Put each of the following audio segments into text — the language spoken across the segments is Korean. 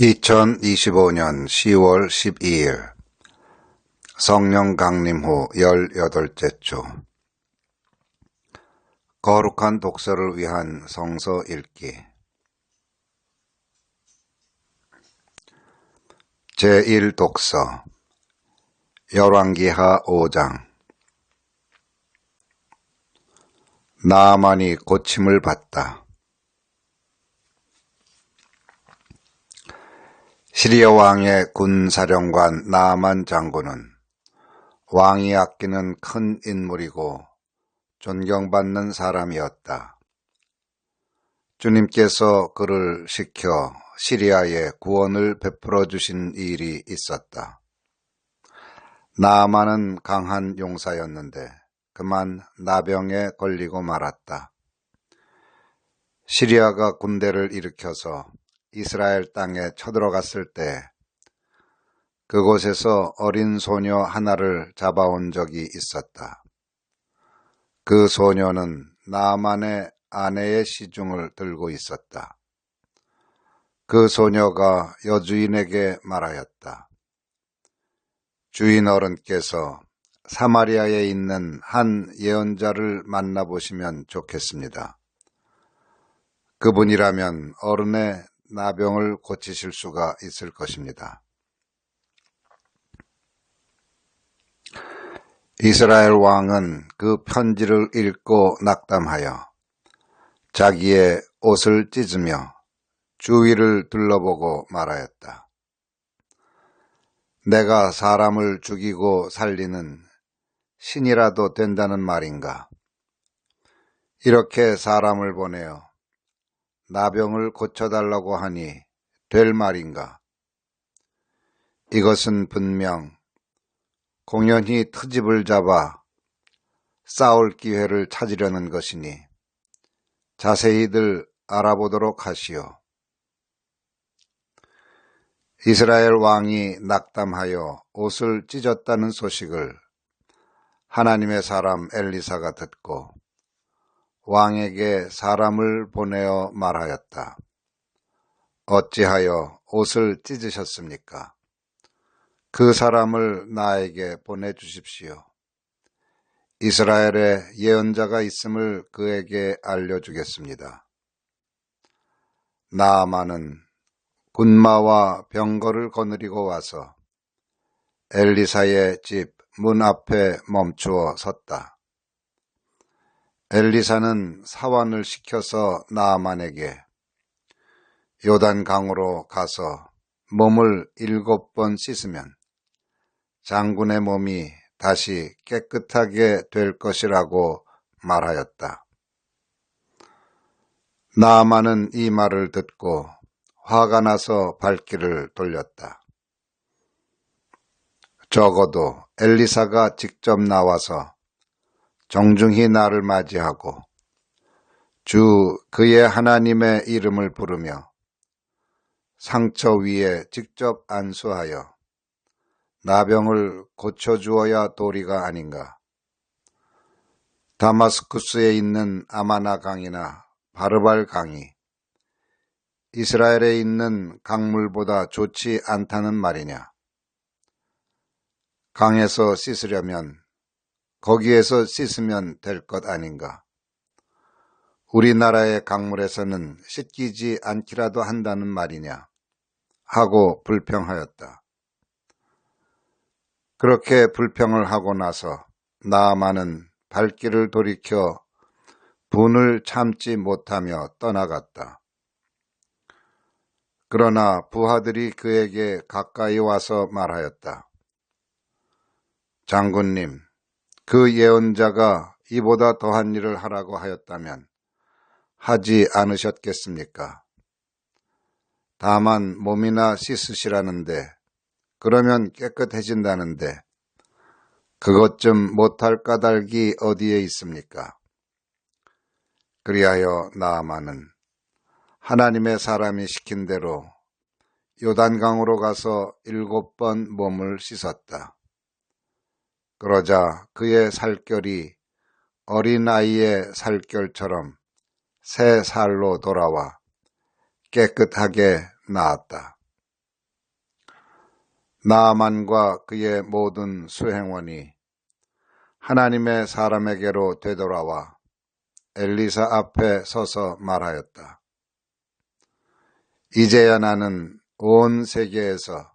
2025년 10월 12일 성령 강림 후 18째 주 거룩한 독서를 위한 성서 읽기 제1독서 열왕기하 5장 나아만이 고침을 받다. 시리아 왕의 군사령관 나아만 장군은 왕이 아끼는 큰 인물이고 존경받는 사람이었다. 주님께서 그를 시켜 시리아에 구원을 베풀어 주신 일이 있었다. 나아만은 강한 용사였는데 그만 나병에 걸리고 말았다. 시리아가 군대를 일으켜서 이스라엘 땅에 쳐들어갔을 때 그곳에서 어린 소녀 하나를 잡아온 적이 있었다. 그 소녀는 나아만의 아내의 시중을 들고 있었다. 그 소녀가 여주인에게 말하였다. 주인 어른께서 사마리아에 있는 한 예언자를 만나보시면 좋겠습니다. 그분이라면 어른의 나병을 고치실 수가 있을 것입니다. 이스라엘 왕은 그 편지를 읽고 낙담하여 자기의 옷을 찢으며 주위를 둘러보고 말하였다. 내가 사람을 죽이고 살리는 신이라도 된다는 말인가? 이렇게 사람을 보내어 나병을 고쳐달라고 하니 될 말인가? 이것은 분명 공연히 트집을 잡아 싸울 기회를 찾으려는 것이니 자세히들 알아보도록 하시오. 이스라엘 왕이 낙담하여 옷을 찢었다는 소식을 하나님의 사람 엘리사가 듣고 왕에게 사람을 보내어 말하였다. 어찌하여 옷을 찢으셨습니까? 그 사람을 나에게 보내주십시오. 이스라엘에 예언자가 있음을 그에게 알려주겠습니다. 나아만은 군마와 병거를 거느리고 와서 엘리사의 집 문 앞에 멈추어 섰다. 엘리사는 사환을 시켜서 나아만에게 요단강으로 가서 몸을 7번 씻으면 장군의 몸이 다시 깨끗하게 될 것이라고 말하였다. 나아만은 이 말을 듣고 화가 나서 발길을 돌렸다. 적어도 엘리사가 직접 나와서 정중히 나를 맞이하고 주 그의 하나님의 이름을 부르며 상처 위에 직접 안수하여 나병을 고쳐주어야 도리가 아닌가. 다마스쿠스에 있는 아마나 강이나 바르발 강이 이스라엘에 있는 강물보다 좋지 않다는 말이냐. 강에서 씻으려면 거기에서 씻으면 될 것 아닌가. 우리나라의 강물에서는 씻기지 않기라도 한다는 말이냐 하고 불평하였다. 그렇게 불평을 하고 나서 나아만은 발길을 돌이켜 분을 참지 못하며 떠나갔다. 그러나 부하들이 그에게 가까이 와서 말하였다. 장군님, 그 예언자가 이보다 더한 일을 하라고 하였다면 하지 않으셨겠습니까? 다만 몸이나 씻으시라는데 그러면 깨끗해진다는데 그것 좀 못할 까닭이 어디에 있습니까? 그리하여 나아만은 하나님의 사람이 시킨 대로 요단강으로 가서 7번 몸을 씻었다. 그러자 그의 살결이 어린아이의 살결처럼 새 살로 돌아와 깨끗하게 나았다. 나아만과 그의 모든 수행원이 하나님의 사람에게로 되돌아와 엘리사 앞에 서서 말하였다. 이제야 나는 온 세계에서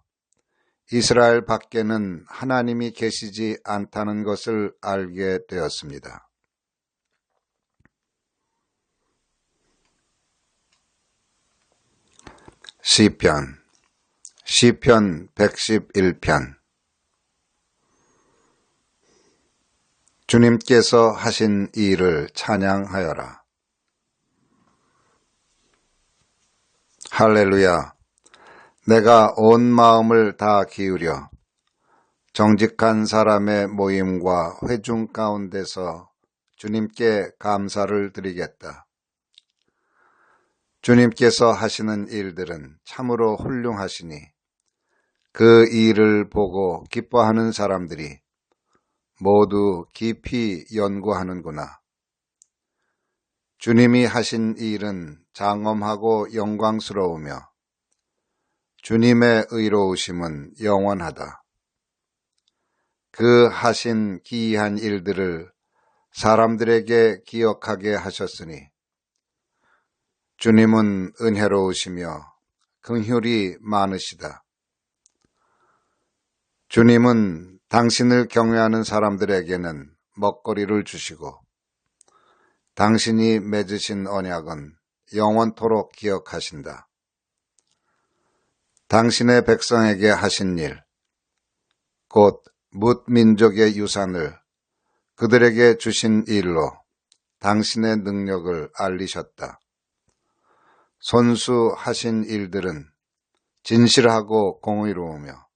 이스라엘 밖에는 하나님이 계시지 않다는 것을 알게 되었습니다. 시편 111편. 주님께서 하신 일을 찬양하여라. 할렐루야. 내가 온 마음을 다 기울여 정직한 사람의 모임과 회중 가운데서 주님께 감사를 드리겠다. 주님께서 하시는 일들은 참으로 훌륭하시니 그 일을 보고 기뻐하는 사람들이 모두 깊이 연구하는구나. 주님이 하신 일은 장엄하고 영광스러우며 주님의 의로우심은 영원하다. 그 하신 기이한 일들을 사람들에게 기억하게 하셨으니 주님은 은혜로우시며 긍휼이 많으시다. 주님은 당신을 경외하는 사람들에게는 먹거리를 주시고 당신이 맺으신 언약은 영원토록 기억하신다. 당신의 백성에게 하신 일, 곧 뭇민족의 유산을 그들에게 주신 일로 당신의 능력을 알리셨다. 손수하신 일들은 진실하고 공의로우며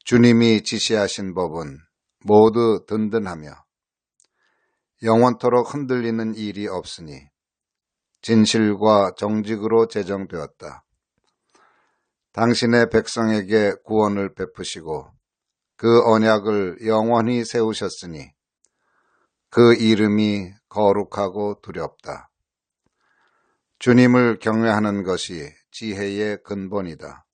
주님이 지시하신 법은 모두 든든하며 영원토록 흔들리는 일이 없으니 진실과 정직으로 제정되었다. 당신의 백성에게 구원을 베푸시고 그 언약을 영원히 세우셨으니 그 이름이 거룩하고 두렵다. 주님을 경외하는 것이 지혜의 근본이다.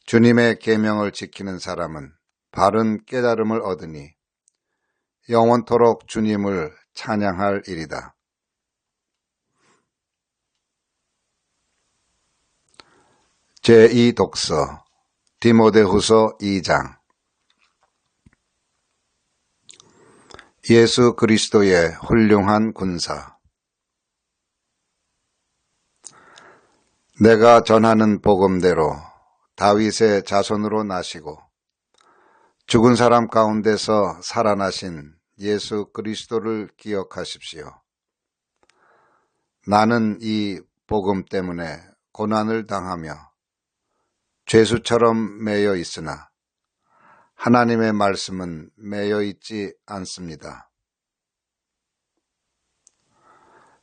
주님의 계명을 지키는 사람은 바른 깨달음을 얻으니 영원토록 주님을 찬양할 일이다. 제2독서 디모데후서 2장. 예수 그리스도의 훌륭한 군사. 내가 전하는 복음대로 다윗의 자손으로 나시고 죽은 사람 가운데서 살아나신 예수 그리스도를 기억하십시오. 나는 이 복음 때문에 고난을 당하며 죄수처럼 매여 있으나 하나님의 말씀은 매여 있지 않습니다.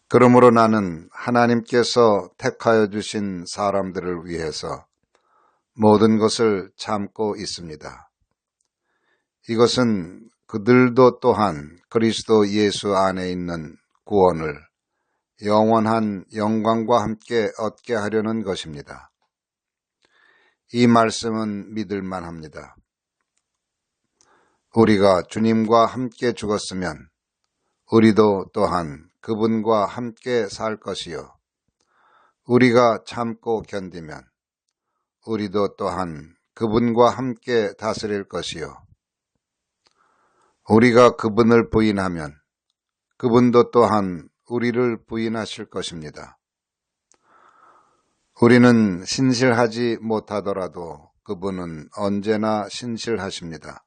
그러므로 나는 하나님께서 택하여 주신 사람들을 위해서 모든 것을 참고 있습니다. 이것은 그들도 또한 그리스도 예수 안에 있는 구원을 영원한 영광과 함께 얻게 하려는 것입니다. 이 말씀은 믿을만 합니다. 우리가 주님과 함께 죽었으면 우리도 또한 그분과 함께 살 것이요. 우리가 참고 견디면 우리도 또한 그분과 함께 다스릴 것이요. 우리가 그분을 부인하면 그분도 또한 우리를 부인하실 것입니다. 우리는 신실하지 못하더라도 그분은 언제나 신실하십니다.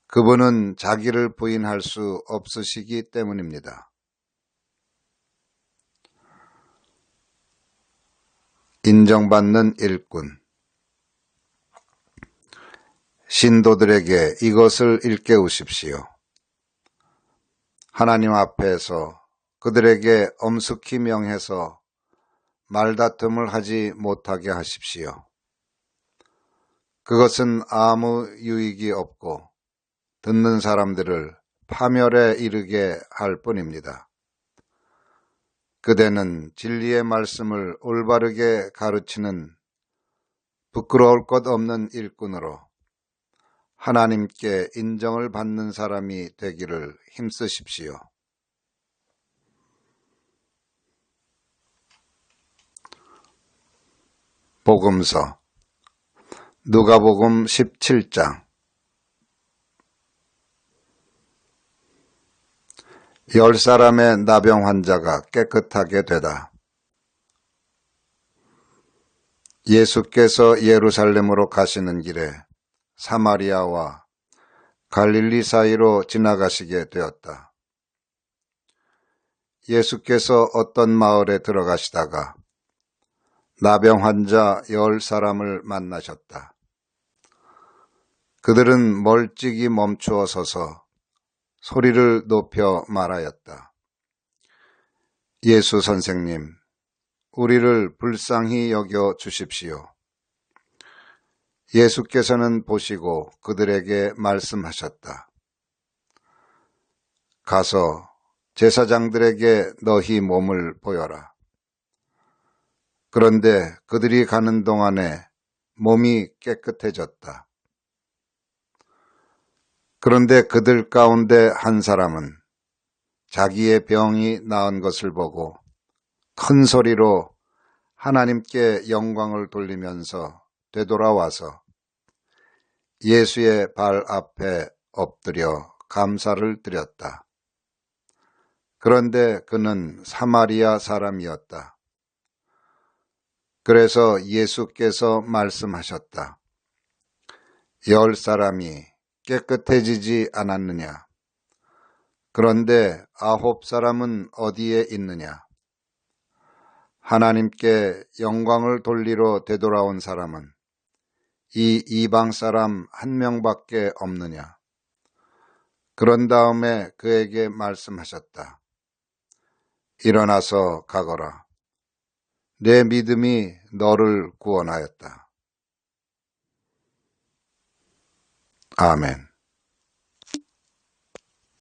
그분은 자기를 부인할 수 없으시기 때문입니다. 인정받는 일꾼. 신도들에게 이것을 일깨우십시오. 하나님 앞에서 그들에게 엄숙히 명해서 말다툼을 하지 못하게 하십시오. 그것은 아무 유익이 없고 듣는 사람들을 파멸에 이르게 할 뿐입니다. 그대는 진리의 말씀을 올바르게 가르치는 부끄러울 것 없는 일꾼으로 하나님께 인정을 받는 사람이 되기를 힘쓰십시오. 복음서 누가복음 17장 10사람의 나병 환자가 깨끗하게 되다. 예수께서 예루살렘으로 가시는 길에 사마리아와 갈릴리 사이로 지나가시게 되었다. 예수께서 어떤 마을에 들어가시다가 나병 환자 10사람을 만나셨다. 그들은 멀찍이 멈추어 서서 소리를 높여 말하였다. 예수 선생님, 우리를 불쌍히 여겨 주십시오. 예수께서는 보시고 그들에게 말씀하셨다. 가서 제사장들에게 너희 몸을 보여라. 그런데 그들이 가는 동안에 몸이 깨끗해졌다. 그런데 그들 가운데 한 사람은 자기의 병이 나은 것을 보고 큰 소리로 하나님께 영광을 돌리면서 되돌아와서 예수의 발 앞에 엎드려 감사를 드렸다. 그런데 그는 사마리아 사람이었다. 그래서 예수께서 말씀하셨다. 10사람이 깨끗해지지 않았느냐? 그런데 9사람은 어디에 있느냐? 하나님께 영광을 돌리러 되돌아온 사람은 이 이방 사람 한 명밖에 없느냐? 그런 다음에 그에게 말씀하셨다. 일어나서 가거라. 내 믿음이 너를 구원하였다. 아멘.